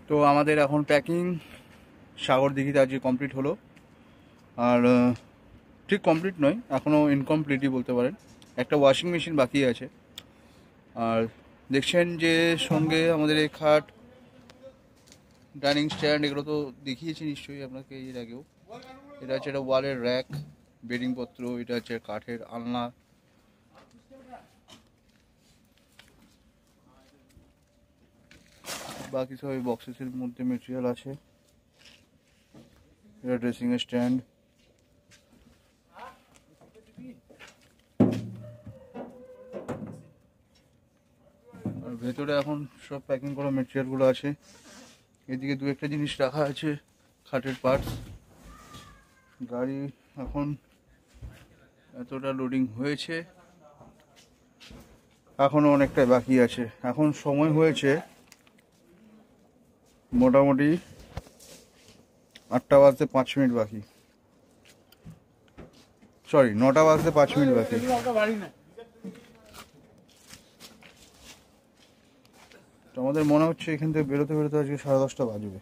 তো আমাদের এখন প্যাকিং সাগর দিঘিতে আজকে কমপ্লিট হলো। আর ঠিক কমপ্লিট নয়, এখনও ইনকমপ্লিটই বলতে পারেন। একটা ওয়াশিং মেশিন বাকি আছে। আর দেখছেন যে সঙ্গে আমাদের এই খাট, ডাইনিং স্ট্যান্ড, এগুলো তো দেখিয়েছি নিশ্চয়ই আপনাকে এর আগেও। এটা হচ্ছে একটা ওয়ালের র্যাক, বেডিংপত্র, এটা হচ্ছে কাঠের আলনা, বাকি সব এই বক্সেসের মধ্যে মেটেরিয়াল আছে। এটা ড্রেসিং স্ট্যান্ড, আর ভেতরে এখন সব প্যাকিং করা মেটেরিয়ালগুলো আছে। এদিকে দু একটা জিনিস রাখা আছে, খাটের পার্টস। গাড়ি এখন এতটা লোডিং হয়েছে, এখনও অনেকটাই বাকি আছে। এখন সময় হয়েছে মোটামুটি 8টা বাজতে 5 মিনিট বাকি, সরি 9টা বাজতে 5 মিনিট বাকি। তো আমাদের মনে হচ্ছে এখান থেকে বেরোতে বেরোতে আজকে 10:30 বাজবে।